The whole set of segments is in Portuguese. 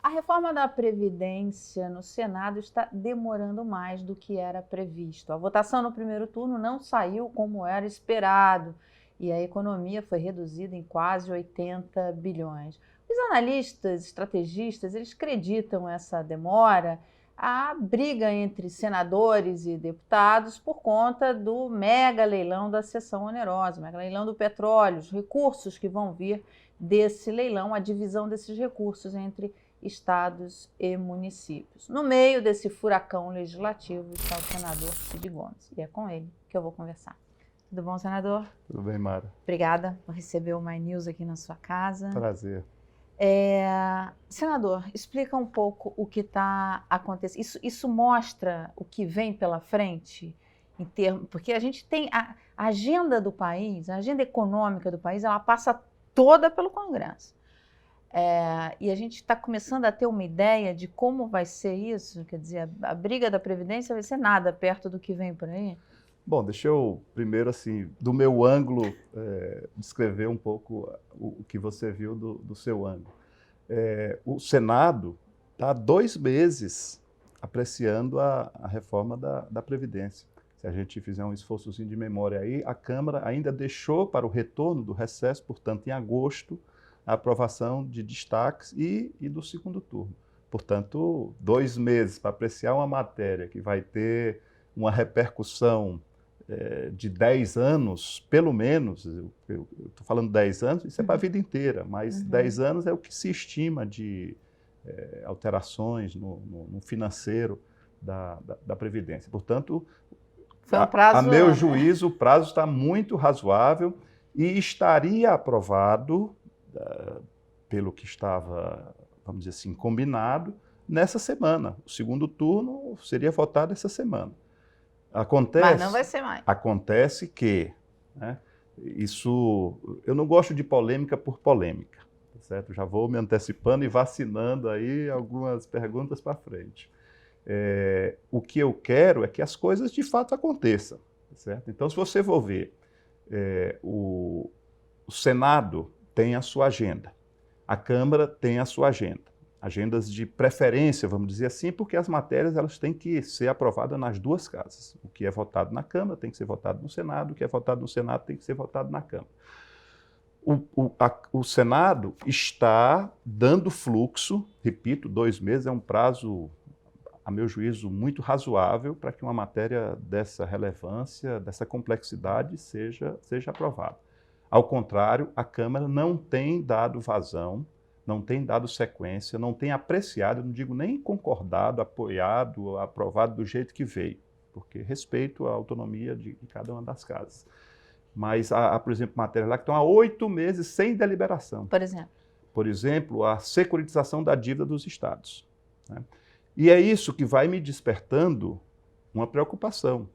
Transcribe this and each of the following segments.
A reforma da Previdência no Senado está demorando mais do que era previsto. A votação no primeiro turno não saiu como era esperado e a economia foi reduzida em quase 80 bilhões. Os analistas, estrategistas, eles acreditam essa demora à briga entre senadores e deputados por conta do mega leilão da sessão onerosa, mega leilão do petróleo, os recursos que vão vir desse leilão, a divisão desses recursos entre estados e municípios. No meio desse furacão legislativo está o senador Cid Gomes, e é com ele que eu vou conversar. Tudo bom, senador? Tudo bem, Mara. Obrigada por receber o My News aqui na sua casa. Prazer. Senador, explica um pouco o que está acontecendo. Isso mostra o que vem pela frente, porque a gente tem a agenda do país, a agenda econômica do país, ela passa toda pelo Congresso. E a gente está começando a ter uma ideia de como vai ser isso, quer dizer, a briga da Previdência vai ser nada perto do que vem por aí? Bom, deixa eu primeiro, assim, do meu ângulo, descrever um pouco o que você viu do seu ângulo. O Senado está há 2 meses apreciando a reforma da Previdência. Se a gente fizer um esforçozinho de memória aí, a Câmara ainda deixou para o retorno do recesso, portanto, em agosto, a aprovação de destaques e do segundo turno. Portanto, 2 meses para apreciar uma matéria que vai ter uma repercussão de 10 anos, pelo menos, eu estou falando 10 anos, isso é para a vida inteira, mas 10 anos é o que se estima de alterações no financeiro da Previdência. Portanto, foi um prazo, a meu juízo, o prazo está muito razoável e estaria aprovado, pelo que estava, vamos dizer assim, combinado, nessa semana. O segundo turno seria votado essa semana. Mas não vai ser mais. Acontece que, né, eu não gosto de polêmica por polêmica, tá certo? Já vou me antecipando e vacinando aí algumas perguntas para frente. O que eu quero é que as coisas de fato aconteçam, tá certo? Então, se você for ver, o Senado tem a sua agenda, a Câmara tem a sua agenda. Agendas de preferência, vamos dizer assim, porque as matérias elas têm que ser aprovadas nas 2 casas. O que é votado na Câmara tem que ser votado no Senado, o que é votado no Senado tem que ser votado na Câmara. O Senado está dando fluxo, repito, 2 meses é um prazo, a meu juízo, muito razoável para que uma matéria dessa relevância, dessa complexidade seja aprovada. Ao contrário, a Câmara não tem dado vazão, não tem dado sequência, não tem apreciado, não digo nem concordado, apoiado, aprovado do jeito que veio, porque respeito a autonomia de cada uma das casas. Mas há, por exemplo, matérias lá que estão há 8 meses sem deliberação. Por exemplo? Por exemplo, a securitização da dívida dos estados, né? E é isso que vai me despertando uma preocupação,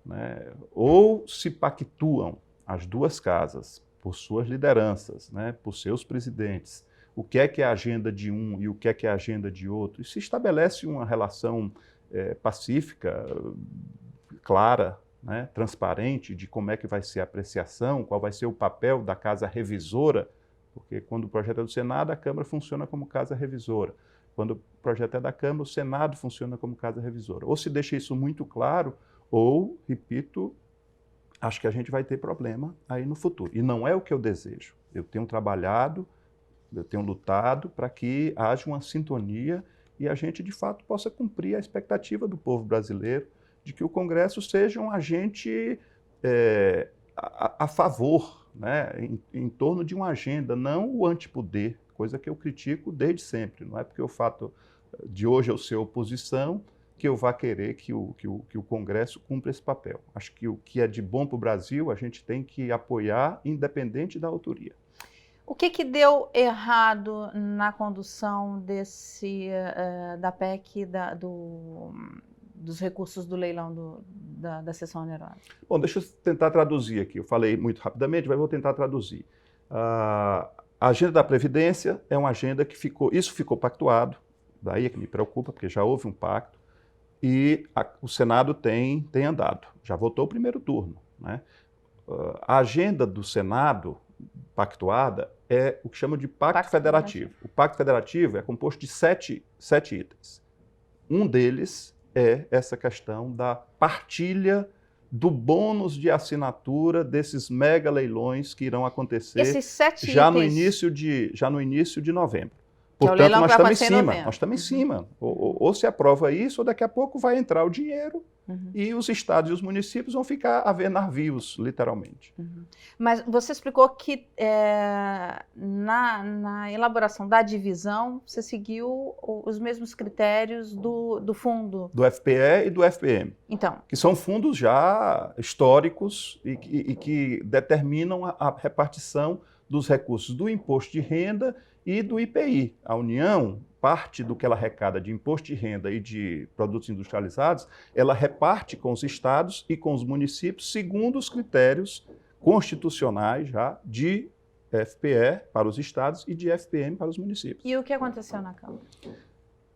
né? Ou se pactuam as 2 casas por suas lideranças, né, por seus presidentes, o que é a agenda de um e o que é a agenda de outro, e se estabelece uma relação pacífica, clara, né, transparente, de como é que vai ser a apreciação, qual vai ser o papel da casa revisora, porque quando o projeto é do Senado, a Câmara funciona como casa revisora. Quando o projeto é da Câmara, o Senado funciona como casa revisora. Ou se deixa isso muito claro, ou, repito, acho que a gente vai ter problema aí no futuro. E não é o que eu desejo. Eu tenho trabalhado, eu tenho lutado para que haja uma sintonia e a gente, de fato, possa cumprir a expectativa do povo brasileiro de que o Congresso seja um agente a favor, né, em torno de uma agenda, não o antipoder, coisa que eu critico desde sempre. Não é porque o fato de hoje eu ser oposição que eu vá querer que o Congresso cumpra esse papel. Acho que o que é de bom para o Brasil, a gente tem que apoiar, independente da autoria. O que deu errado na condução da PEC dos recursos do leilão da sessão onerosa? Bom, deixa eu tentar traduzir aqui. Eu falei muito rapidamente, mas vou tentar traduzir. A agenda da Previdência é uma agenda que ficou pactuado, daí é que me preocupa, porque já houve um pacto, e o Senado tem andado, já votou o primeiro turno, né? A agenda do Senado, pactuada é o que chama de Pacto Federativo. O Pacto Federativo é composto de sete itens. Um deles é essa questão da partilha do bônus de assinatura desses mega leilões que irão acontecer Esses 7 já itens... no início de novembro. Que Portanto, é o leilão nós que vai estamos em acontecer em cima. novembro. Nós estamos em cima. Ou se aprova isso, ou daqui a pouco vai entrar o dinheiro e os estados e os municípios vão ficar a ver navios, literalmente. Mas você explicou que na elaboração da divisão, você seguiu os mesmos critérios do fundo. Do FPE e do FPM. Então, Que são fundos já históricos e que determinam a repartição dos recursos do imposto de renda e do IPI. A União, parte do que ela arrecada de imposto de renda e de produtos industrializados, ela reparte com os estados e com os municípios segundo os critérios constitucionais já de FPE para os estados e de FPM para os municípios. e o que aconteceu na Câmara?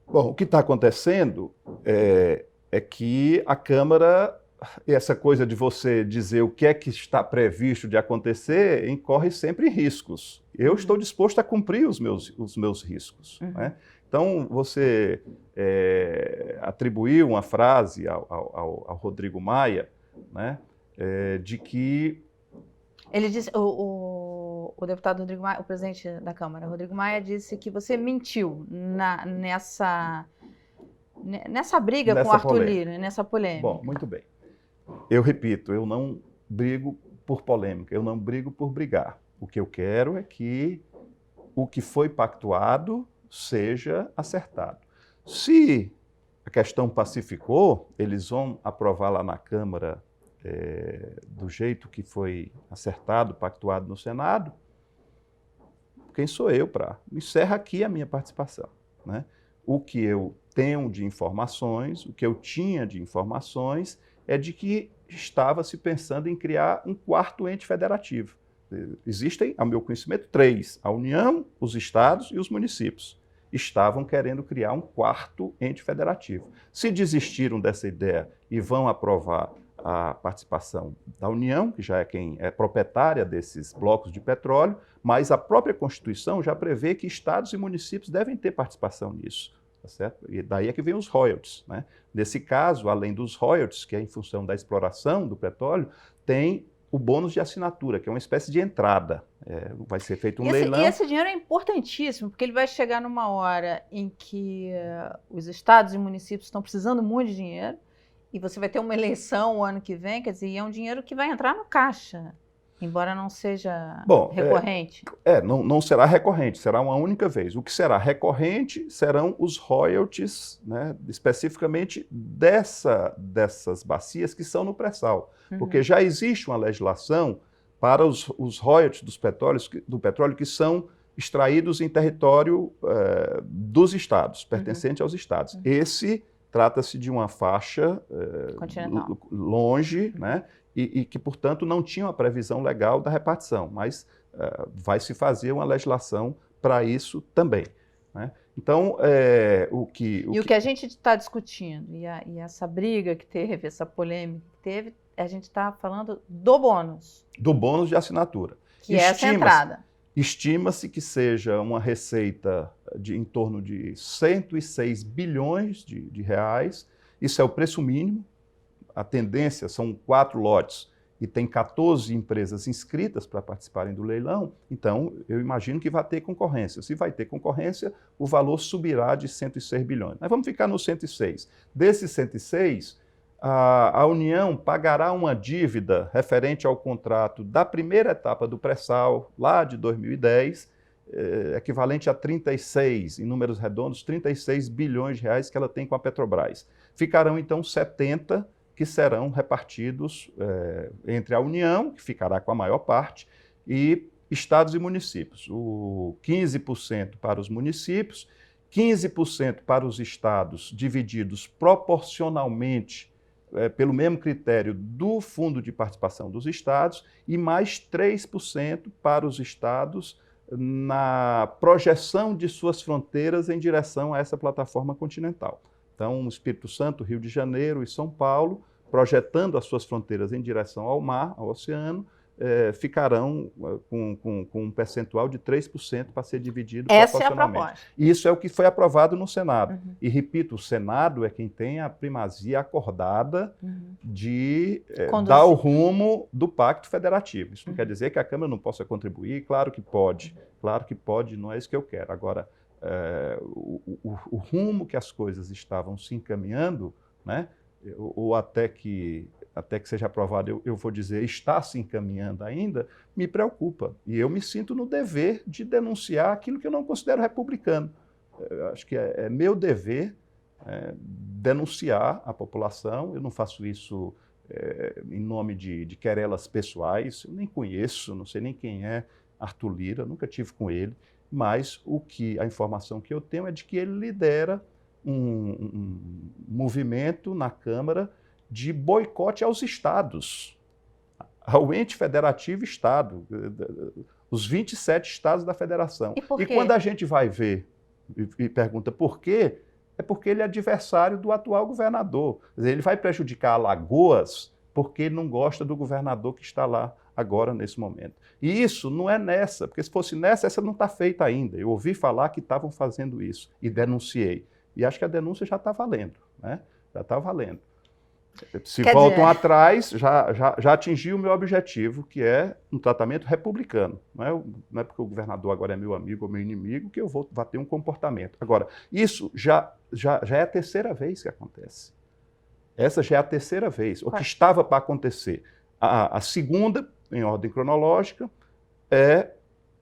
Bom, o que está acontecendo é que a Câmara, essa coisa de você dizer o que é que está previsto de acontecer, incorre sempre riscos. Eu estou disposto a cumprir os meus riscos. Né? Então, você atribuiu uma frase ao Rodrigo Maia, né, de que... Ele disse, o deputado Rodrigo Maia, o presidente da Câmara, Rodrigo Maia, disse que você mentiu nessa briga com o Arthur Lira, nessa polêmica. Bom, muito bem. Eu repito, eu não brigo por polêmica, eu não brigo por brigar. O que eu quero é que o que foi pactuado seja acertado. Se a questão pacificou, eles vão aprovar lá na Câmara do jeito que foi acertado, pactuado no Senado, quem sou eu para... Encerra aqui a minha participação. Né? O que eu tenho de informações, o que eu tinha de informações, é de que estava se pensando em criar um quarto ente federativo. Existem, ao meu conhecimento, 3. A União, os estados e os municípios. Estavam querendo criar um quarto ente federativo. Se desistiram dessa ideia e vão aprovar a participação da União, que já é quem é proprietária desses blocos de petróleo, mas a própria Constituição já prevê que estados e municípios devem ter participação nisso. Tá certo? E daí é que vem os royalties. Né? Nesse caso, além dos royalties, que é em função da exploração do petróleo, tem o bônus de assinatura, que é uma espécie de entrada. Vai ser feito um leilão. E esse dinheiro é importantíssimo, porque ele vai chegar numa hora em que os estados e municípios estão precisando muito de dinheiro, e você vai ter uma eleição o ano que vem, quer dizer, é um dinheiro que vai entrar no caixa, embora não seja recorrente. Não será recorrente, será uma única vez. O que será recorrente serão os royalties, né, especificamente dessas bacias que são no pré-sal. Porque já existe uma legislação para os royalties do petróleo que são extraídos em território dos estados, pertencente aos estados. Esse trata-se de uma faixa longe, né? E que, portanto, não tinha uma previsão legal da repartição, mas vai se fazer uma legislação para isso também. Né? Então, o que a gente está discutindo, e essa briga que teve, essa polêmica que teve, a gente está falando do bônus. Do bônus de assinatura. Que é essa entrada. Estima-se que seja uma receita em torno de 106 bilhões de reais. Isso é o preço mínimo. A tendência são 4 lotes e tem 14 empresas inscritas para participarem do leilão. Então, eu imagino que vai ter concorrência. Se vai ter concorrência, o valor subirá de 106 bilhões. Mas vamos ficar no 106. Desses 106, a União pagará uma dívida referente ao contrato da primeira etapa do pré-sal, lá de 2010, equivalente a 36, em números redondos, 36 bilhões de reais que ela tem com a Petrobras. Ficarão, então, 70 que serão repartidos entre a União, que ficará com a maior parte, e estados e municípios. O 15% para os municípios, 15% para os estados, divididos proporcionalmente pelo mesmo critério do Fundo de Participação dos Estados, e mais 3% para os estados na projeção de suas fronteiras em direção a essa plataforma continental. Então, Espírito Santo, Rio de Janeiro e São Paulo, projetando as suas fronteiras em direção ao mar, ao oceano, ficarão com um percentual de 3% para ser dividido Essa proporcionalmente. É a proposta. Isso é o que foi aprovado no Senado. Uhum. E, repito, o Senado é quem tem a primazia acordada de dar o rumo do Pacto Federativo. Isso não quer dizer que a Câmara não possa contribuir, claro que pode, não é isso que eu quero. Agora, o rumo que as coisas estavam se encaminhando, né, ou até que seja aprovado, eu vou dizer, está se encaminhando ainda, me preocupa. E eu me sinto no dever de denunciar aquilo que eu não considero republicano. Eu acho que é meu dever denunciar a população. Eu não faço isso em nome de querelas pessoais. Eu nem conheço, não sei nem quem é Arthur Lira, nunca tive com ele, mas a informação que eu tenho é de que ele lidera um movimento na Câmara de boicote aos estados, ao ente federativo Estado, os 27 estados da federação. E quando a gente vai ver e pergunta por quê, é porque ele é adversário do atual governador. Quer dizer, ele vai prejudicar Alagoas porque ele não gosta do governador que está lá agora, nesse momento. E isso não é nessa, porque se fosse nessa, essa não está feita ainda. Eu ouvi falar que estavam fazendo isso e denunciei. E acho que a denúncia já está valendo, né? Já está valendo. Se voltam atrás, já atingi o meu objetivo, que é um tratamento republicano. Não é porque o governador agora é meu amigo ou meu inimigo que eu vou ter um comportamento. Agora, isso já é a terceira vez que acontece. Essa já é a terceira vez. O que estava para acontecer. A segunda, em ordem cronológica, é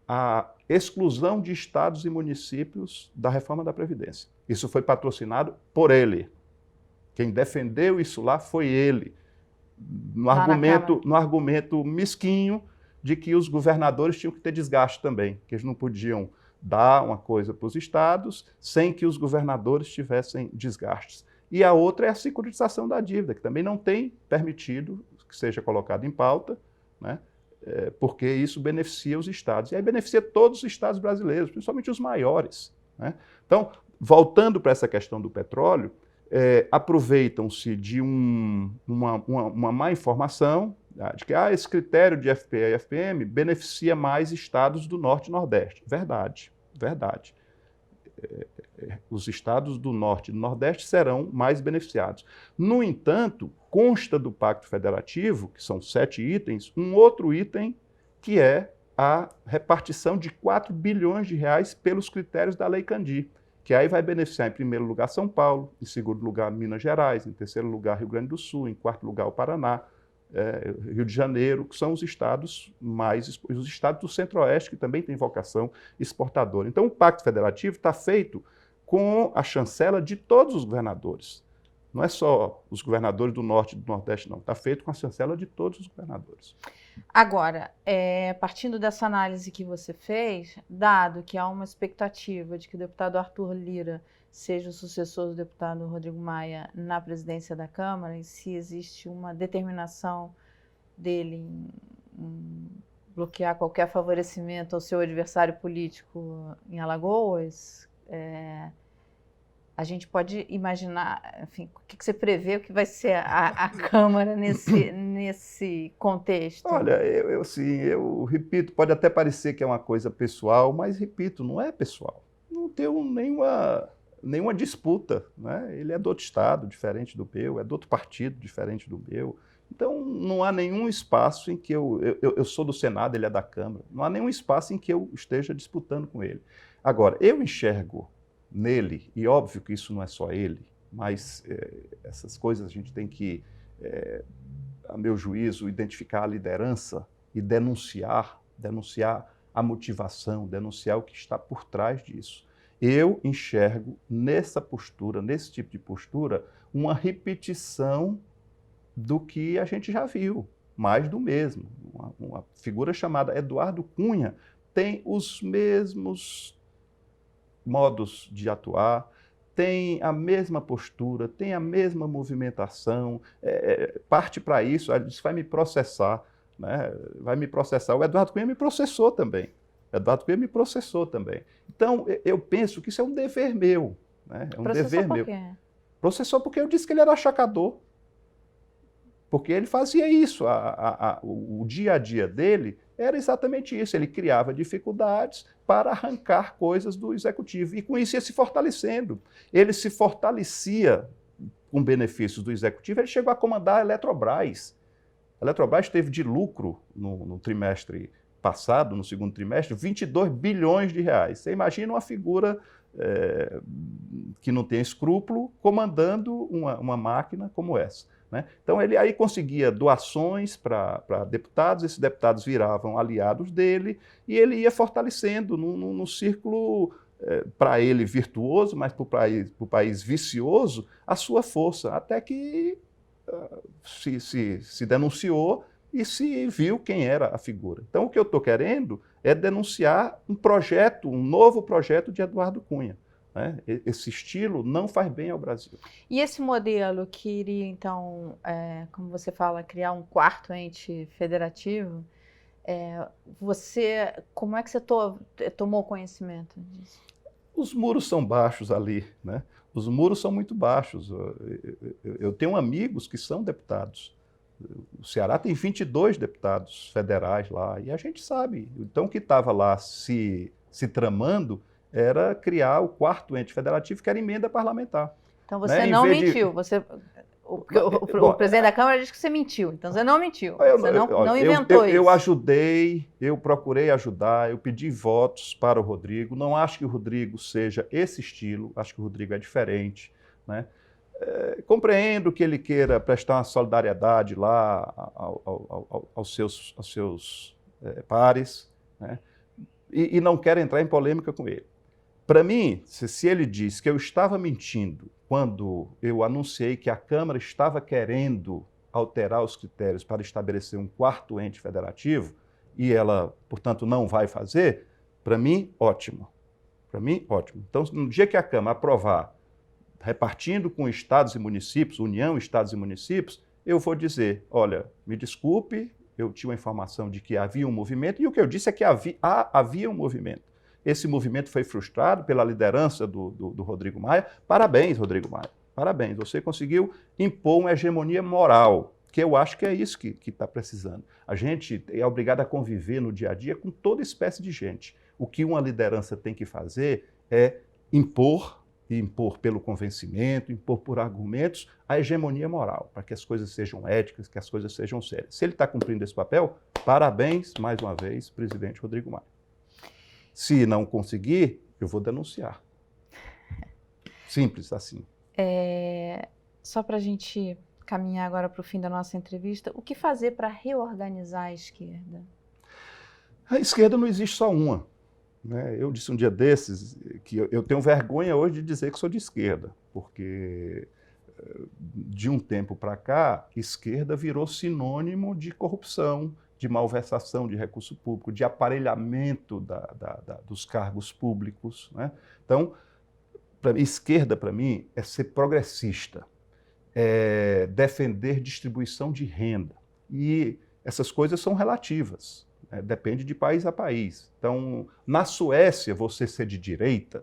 a exclusão de estados e municípios da reforma da Previdência. Isso foi patrocinado por ele. Quem defendeu isso lá foi ele, no argumento mesquinho de que os governadores tinham que ter desgaste também, que eles não podiam dar uma coisa para os estados sem que os governadores tivessem desgastes. E a outra é a securitização da dívida, que também não tem permitido que seja colocada em pauta, né, porque isso beneficia os estados. E aí beneficia todos os estados brasileiros, principalmente os maiores, né? Então, voltando para essa questão do petróleo, aproveitam-se de uma má informação, de que esse critério de FPE e FPM beneficia mais estados do Norte e Nordeste. Verdade. Os estados do Norte e do Nordeste serão mais beneficiados. No entanto, consta do Pacto Federativo, que são 7 itens, um outro item que é a repartição de 4 bilhões de reais pelos critérios da Lei Candir, que aí vai beneficiar, em primeiro lugar, São Paulo, em segundo lugar, Minas Gerais, em terceiro lugar, Rio Grande do Sul, em quarto lugar, o Paraná, Rio de Janeiro, que são os estados do Centro-Oeste, que também têm vocação exportadora. Então, o Pacto Federativo está feito com a chancela de todos os governadores. Não é só os governadores do Norte e do Nordeste, não. Está feito com a chancela de todos os governadores. Agora, partindo dessa análise que você fez, dado que há uma expectativa de que o deputado Arthur Lira seja o sucessor do deputado Rodrigo Maia na presidência da Câmara, e se existe uma determinação dele em bloquear qualquer favorecimento ao seu adversário político em Alagoas, a gente pode imaginar, enfim, o que você prevê, o que vai ser a Câmara nesse contexto? Olha, eu repito, pode até parecer que é uma coisa pessoal, mas, repito, não é pessoal. Não tem nenhuma disputa, né? Ele é do outro estado, diferente do meu, é do outro partido, diferente do meu. Então, não há nenhum espaço em que eu sou do Senado, ele é da Câmara, não há nenhum espaço em que eu esteja disputando com ele. Agora, eu enxergo nele, e óbvio que isso não é só ele, mas essas coisas a gente tem que, a meu juízo, identificar a liderança e denunciar a motivação, denunciar o que está por trás disso. Eu enxergo nessa postura, nesse tipo de postura, uma repetição do que a gente já viu, mais do mesmo. Uma figura chamada Eduardo Cunha tem os mesmos modos de atuar, tem a mesma postura, tem a mesma movimentação, parte para isso, ele disse, vai me processar, né? Vai me processar. O Eduardo Cunha me processou também. Então, eu penso que isso é um dever meu, né? É um dever meu. Por quê? Processou porque eu disse que ele era achacador. Porque ele fazia isso, o dia a dia dele era exatamente isso, ele criava dificuldades para arrancar coisas do executivo, e com isso ia se fortalecendo. Ele se fortalecia com benefícios do executivo, ele chegou a comandar a Eletrobras. A Eletrobras teve de lucro no trimestre passado, no segundo trimestre, 22 bilhões de reais. Você imagina uma figura que não tem escrúpulo comandando uma máquina como essa, né? Então ele aí conseguia doações para deputados, esses deputados viravam aliados dele e ele ia fortalecendo no círculo, para ele virtuoso, mas para o país vicioso, a sua força, até que se denunciou e se viu quem era a figura. Então, o que eu estou querendo é denunciar um novo projeto de Eduardo Cunha, né? Esse estilo não faz bem ao Brasil. E esse modelo que iria, então, como você fala, criar um quarto ente federativo, como é que você tomou conhecimento disso? Os muros são baixos ali, né? Os muros são muito baixos. Eu tenho amigos que são deputados. O Ceará tem 22 deputados federais lá, e a gente sabe. Então, o que estava lá se tramando era criar o quarto ente federativo, que era emenda parlamentar. Então, você não mentiu. O presidente da Câmara diz que você mentiu, então você não mentiu, você não inventou isso. Eu ajudei, eu procurei ajudar, eu pedi votos para o Rodrigo, não acho que o Rodrigo seja esse estilo, acho que o Rodrigo é diferente, né? Compreendo que ele queira prestar uma solidariedade lá aos seus pares, né? E não quero entrar em polêmica com ele. Para mim, se ele diz que eu estava mentindo quando eu anunciei que a Câmara estava querendo alterar os critérios para estabelecer um quarto ente federativo, e ela, portanto, não vai fazer, para mim, ótimo. Para mim, ótimo. Então, no dia que a Câmara aprovar, repartindo com estados e municípios, União, estados e municípios, eu vou dizer, olha, me desculpe, eu tinha uma informação de que havia um movimento, e o que eu disse é que havia um movimento. Esse movimento foi frustrado pela liderança do Rodrigo Maia. Parabéns, Rodrigo Maia. Parabéns. Você conseguiu impor uma hegemonia moral, que eu acho que é isso que está precisando. A gente é obrigado a conviver no dia a dia com toda espécie de gente. O que uma liderança tem que fazer é impor pelo convencimento, impor por argumentos, a hegemonia moral, para que as coisas sejam éticas, que as coisas sejam sérias. Se ele está cumprindo esse papel, parabéns, mais uma vez, presidente Rodrigo Maia. Se não conseguir, eu vou denunciar. Simples assim. Só para a gente caminhar agora para o fim da nossa entrevista, o que fazer para reorganizar a esquerda? A esquerda não existe só uma, né? Eu disse um dia desses que eu tenho vergonha hoje de dizer que sou de esquerda, porque de um tempo para cá, esquerda virou sinônimo de corrupção, de malversação de recurso público, de aparelhamento dos cargos públicos, né? Então, esquerda, para mim, é ser progressista, é defender distribuição de renda. E essas coisas são relativas, né? Depende de país a país. Então, na Suécia, você ser de direita,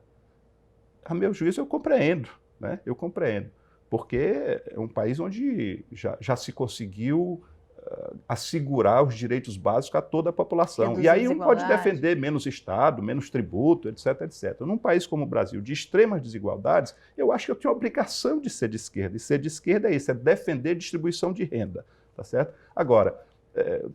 a meu juízo, eu compreendo, né? Eu compreendo, porque é um país onde já se conseguiu assegurar os direitos básicos a toda a população. E aí um pode defender menos Estado, menos tributo, etc, etc. Num país como o Brasil, de extremas desigualdades, eu acho que eu tenho a obrigação de ser de esquerda. E ser de esquerda é isso, é defender distribuição de renda, tá certo? Agora,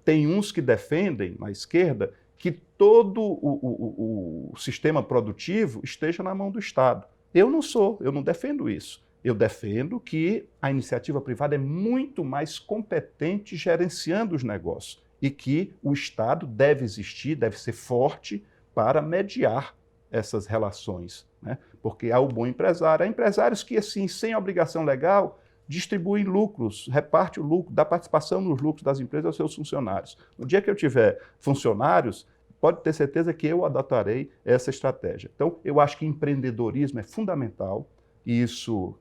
tem uns que defendem, na esquerda, que todo o sistema produtivo esteja na mão do Estado. Eu não defendo isso. Eu defendo que a iniciativa privada é muito mais competente gerenciando os negócios e que o Estado deve existir, deve ser forte para mediar essas relações, né? Porque há o bom empresário. Há empresários que, assim, sem obrigação legal, distribuem lucros, reparte o lucro, dá participação nos lucros das empresas aos seus funcionários. No dia que eu tiver funcionários, pode ter certeza que eu adotarei essa estratégia. Então, eu acho que empreendedorismo é fundamental, e isso,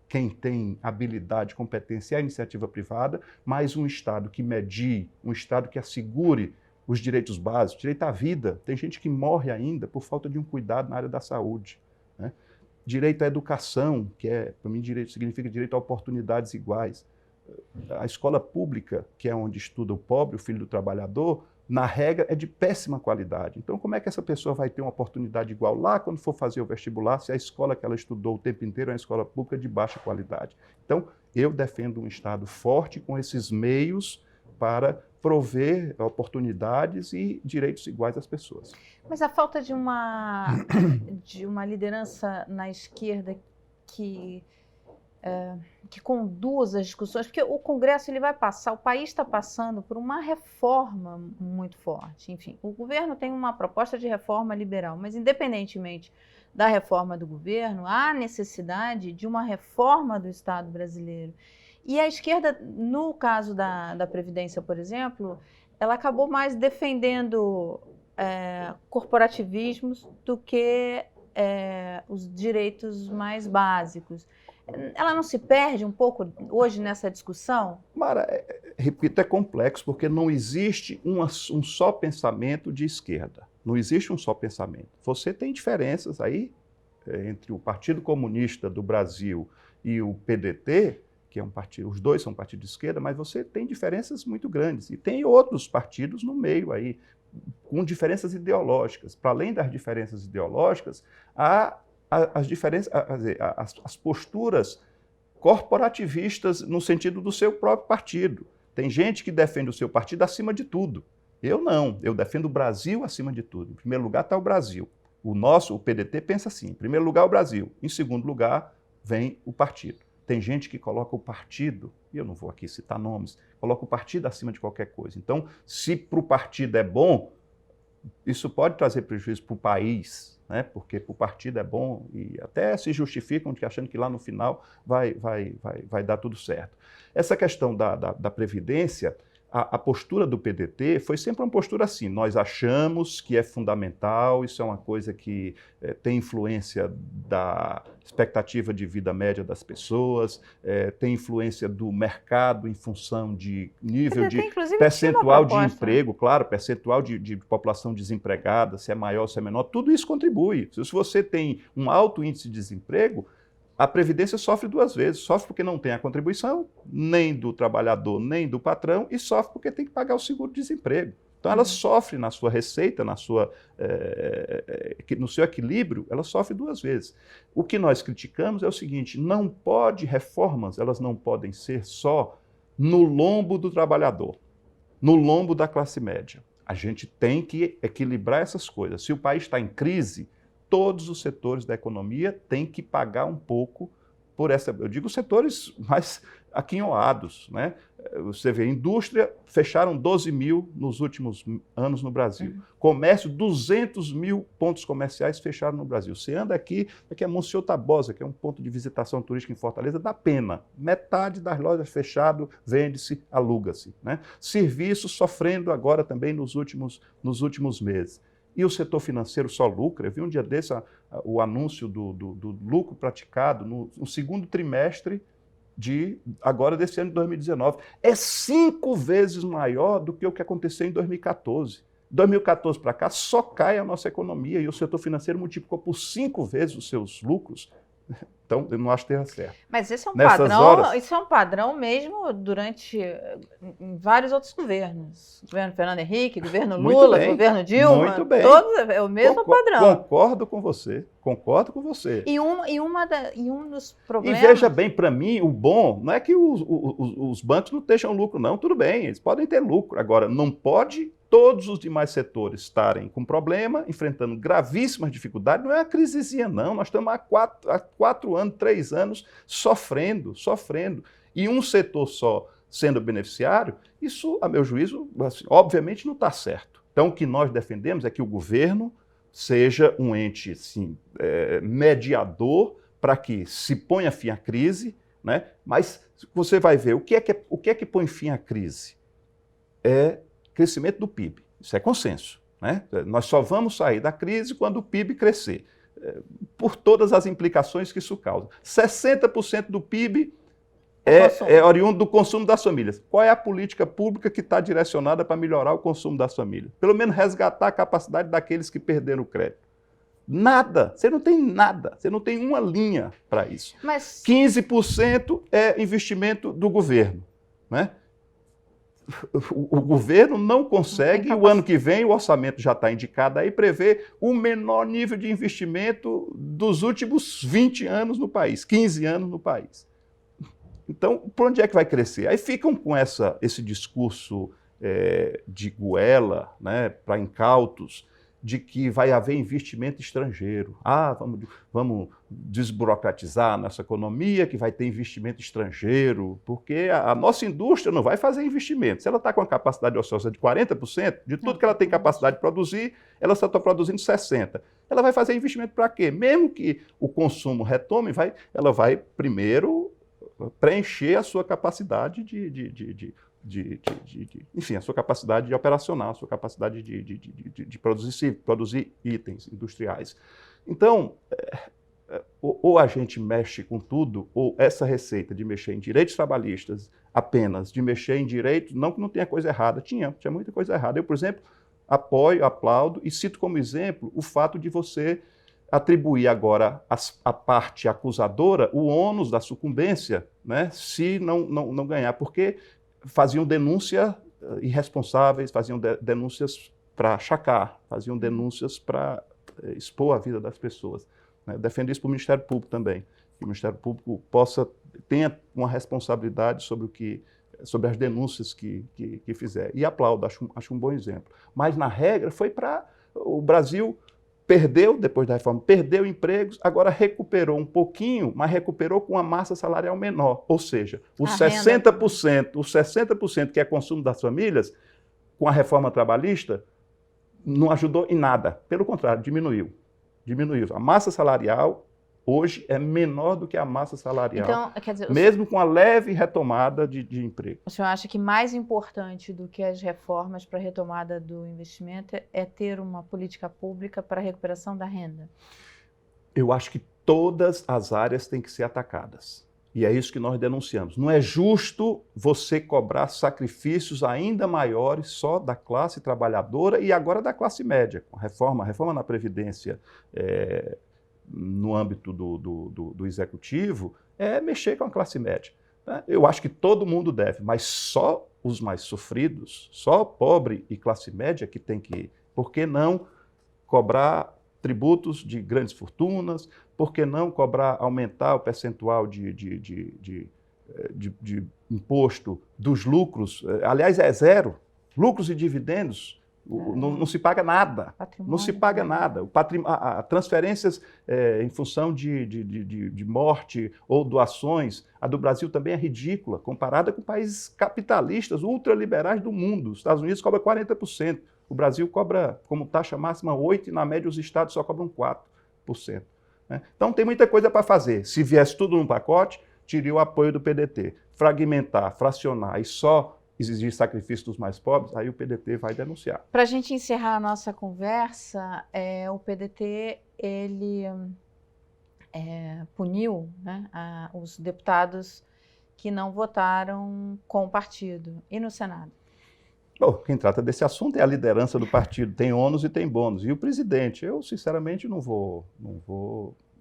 quem tem habilidade, competência é a iniciativa privada, mas um Estado que medie, um Estado que assegure os direitos básicos, direito à vida. Tem gente que morre ainda por falta de um cuidado na área da saúde, né? Direito à educação, que para mim, direito significa direito a oportunidades iguais. A escola pública, que é onde estuda o pobre, o filho do trabalhador, na regra, é de péssima qualidade. Então, como é que essa pessoa vai ter uma oportunidade igual lá quando for fazer o vestibular, se a escola que ela estudou o tempo inteiro é uma escola pública de baixa qualidade? Então, eu defendo um Estado forte com esses meios para prover oportunidades e direitos iguais às pessoas. Mas a falta de uma liderança na esquerda que conduz as discussões, porque o Congresso ele vai passar, o país está passando por uma reforma muito forte. Enfim, o governo tem uma proposta de reforma liberal, mas independentemente da reforma do governo, há necessidade de uma reforma do Estado brasileiro. E a esquerda, no caso da Previdência, por exemplo, ela acabou mais defendendo corporativismos do que os direitos mais básicos. Ela não se perde um pouco hoje nessa discussão? Mara, repito, é complexo, porque não existe um só pensamento de esquerda. Não existe um só pensamento. Você tem diferenças aí entre o Partido Comunista do Brasil e o PDT, que é um partido, os dois são partidos de esquerda, mas você tem diferenças muito grandes. E tem outros partidos no meio aí, com diferenças ideológicas. Para além das diferenças ideológicas, há as posturas corporativistas no sentido do seu próprio partido. Tem gente que defende o seu partido acima de tudo. Eu não, eu defendo o Brasil acima de tudo. Em primeiro lugar está o Brasil. O PDT pensa assim, em primeiro lugar o Brasil, em segundo lugar vem o partido. Tem gente que coloca o partido, e eu não vou aqui citar nomes, coloca o partido acima de qualquer coisa. Então, se para o partido é bom, isso pode trazer prejuízo para o país, né? Porque para o partido é bom e até se justificam achando que lá no final vai dar tudo certo. Essa questão da Previdência, a postura do PDT foi sempre uma postura assim, nós achamos que é fundamental, isso é uma coisa que tem influência da expectativa de vida média das pessoas, tem influência do mercado em função de nível de percentual de emprego, claro, percentual de população desempregada, se é maior, se é menor, tudo isso contribui. Se você tem um alto índice de desemprego, a Previdência sofre duas vezes. Sofre porque não tem a contribuição, nem do trabalhador, nem do patrão, e sofre porque tem que pagar o seguro-desemprego. Então, ela sofre na sua receita, no seu equilíbrio, ela sofre duas vezes. O que nós criticamos é o seguinte, reformas, elas não podem ser só no lombo do trabalhador, no lombo da classe média. A gente tem que equilibrar essas coisas. Se o país está em crise, todos os setores da economia têm que pagar um pouco por essa... Eu digo setores mais aquinhoados, né? Você vê, indústria, fecharam 12 mil nos últimos anos no Brasil. Comércio, 200 mil pontos comerciais fecharam no Brasil. Você anda aqui é Monsenhor Tabosa, que é um ponto de visitação turística em Fortaleza, dá pena. Metade das lojas fechado, vende-se, aluga-se, né? Serviços sofrendo agora também nos últimos meses. E o setor financeiro só lucra. Eu vi um dia desse o anúncio do lucro praticado no segundo trimestre agora desse ano de 2019. É 5 vezes maior do que o que aconteceu em 2014. 2014 para cá só cai a nossa economia e o setor financeiro multiplicou por 5 vezes os seus lucros. Então, eu não acho que esteja certo. Mas esse é um padrão, isso é um padrão mesmo em vários outros governos. Governo Fernando Henrique, governo Lula, governo Dilma. Muito bem. Todos, é o mesmo padrão. Concordo com você. E um dos problemas... E veja bem, para mim, o bom não é que os bancos não estejam lucro, não. Tudo bem, eles podem ter lucro. Agora, não pode todos os demais setores estarem com problema, enfrentando gravíssimas dificuldades. Não é uma crisezinha, não. Nós estamos há 4 anos, 3 anos sofrendo. E um setor só sendo beneficiário, isso, a meu juízo, assim, obviamente não está certo. Então, o que nós defendemos é que o governo seja um ente assim, mediador para que se ponha fim à crise, né? Mas você vai ver, o que é que põe fim à crise? É crescimento do PIB. Isso é consenso, né? Nós só vamos sair da crise quando o PIB crescer, por todas as implicações que isso causa. 60% do PIB é oriundo do consumo das famílias. Qual é a política pública que está direcionada para melhorar o consumo das famílias? Pelo menos resgatar a capacidade daqueles que perderam o crédito. Nada. Você não tem nada. Você não tem uma linha para isso. Mas... 15% é investimento do governo. né? O governo não consegue, e o ano que vem o orçamento já está indicado aí, prevê o menor nível de investimento dos últimos 20 anos no país, 15 anos no país. Então, por onde é que vai crescer? Aí ficam com esse discurso de goela, né, para incautos, de que vai haver investimento estrangeiro. Vamos desburocratizar a nossa economia, que vai ter investimento estrangeiro, porque a nossa indústria não vai fazer investimento. Se ela está com a capacidade ociosa de 40%, de tudo que ela tem capacidade de produzir, ela só está produzindo 60%. Ela vai fazer investimento para quê? Mesmo que o consumo retome, ela vai primeiro preencher a sua capacidade enfim, a sua capacidade operacional, a sua capacidade de produzir itens industriais. Então, ou a gente mexe com tudo, ou essa receita de mexer em direitos trabalhistas apenas, de mexer em direitos, não que não tenha coisa errada, tinha muita coisa errada. Eu, por exemplo, apoio, aplaudo e cito como exemplo o fato de você atribuir agora à parte acusadora o ônus da sucumbência, né, se não ganhar, porque faziam denúncias irresponsáveis, faziam denúncias para achacar, faziam denúncias para expor a vida das pessoas. Né? Defendo isso para o Ministério Público também, que o Ministério Público tenha uma responsabilidade sobre as denúncias que fizer. E aplaudo, acho um bom exemplo. Mas, na regra, foi para o Brasil perdeu, depois da reforma, perdeu empregos, agora recuperou um pouquinho, mas recuperou com uma massa salarial menor. Ou seja, os 60% que é consumo das famílias, com a reforma trabalhista, não ajudou em nada. Pelo contrário, diminuiu. A massa salarial hoje é menor do que a massa salarial, então, quer dizer, mesmo com a leve retomada de emprego. O senhor acha que mais importante do que as reformas para a retomada do investimento é ter uma política pública para a recuperação da renda? Eu acho que todas as áreas têm que ser atacadas. E é isso que nós denunciamos. Não é justo você cobrar sacrifícios ainda maiores só da classe trabalhadora e agora da classe média. Com a reforma na Previdência, no âmbito do executivo, é mexer com a classe média. Né? Eu acho que todo mundo deve, mas só os mais sofridos, só pobre e classe média que tem que ir. Por que não cobrar tributos de grandes fortunas? Por que não aumentar o percentual de imposto dos lucros? Aliás, é zero. Lucros e dividendos. Não se paga nada. Não se paga nada. Transferências em função de morte ou doações, a do Brasil também é ridícula, comparada com países capitalistas, ultraliberais do mundo. Os Estados Unidos cobram 40%. O Brasil cobra como taxa máxima 8% e, na média, os estados só cobram 4%. Né? Então, tem muita coisa para fazer. Se viesse tudo num pacote, tire o apoio do PDT. Fragmentar, fracionar e só exigir sacrifício dos mais pobres, aí o PDT vai denunciar. Para a gente encerrar a nossa conversa, o PDT ele puniu, né, os deputados que não votaram com o partido. E no Senado? Bom, quem trata desse assunto é a liderança do partido. Tem ônus e tem bônus. E o presidente, eu sinceramente não vou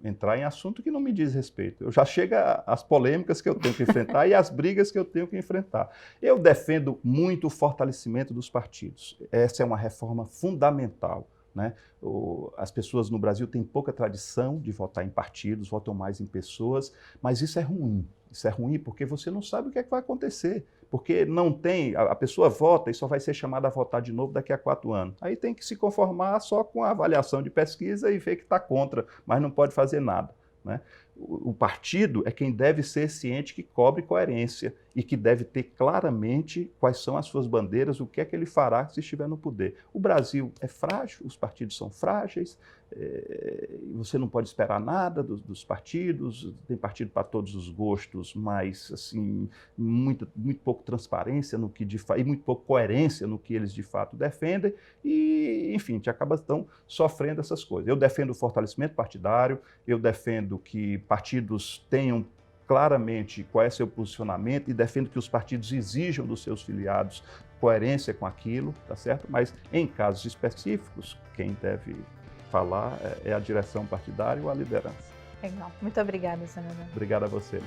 entrar em assunto que não me diz respeito. Eu já chega às polêmicas que eu tenho que enfrentar e às brigas que eu tenho que enfrentar. Eu defendo muito o fortalecimento dos partidos. Essa é uma reforma fundamental. Né? As pessoas no Brasil têm pouca tradição de votar em partidos, votam mais em pessoas, mas isso é ruim. Isso é ruim porque você não sabe o que é que vai acontecer. Porque não tem, a pessoa vota e só vai ser chamada a votar de novo daqui a 4 anos. Aí tem que se conformar só com a avaliação de pesquisa e ver que está contra, mas não pode fazer nada. Né? O partido é quem deve ser ciente que cobre coerência e que deve ter claramente quais são as suas bandeiras, o que é que ele fará se estiver no poder. O Brasil é frágil, os partidos são frágeis, você não pode esperar nada dos partidos, tem partido para todos os gostos, mas assim, muito pouco transparência no que e muito pouco coerência no que eles de fato defendem e, enfim, a gente acaba sofrendo essas coisas. Eu defendo o fortalecimento partidário, eu defendo que partidos tenham claramente qual é seu posicionamento e defendo que os partidos exijam dos seus filiados coerência com aquilo, tá certo? Mas em casos específicos, quem deve falar é a direção partidária ou a liderança. Legal. Muito obrigada, senador. Obrigado a você.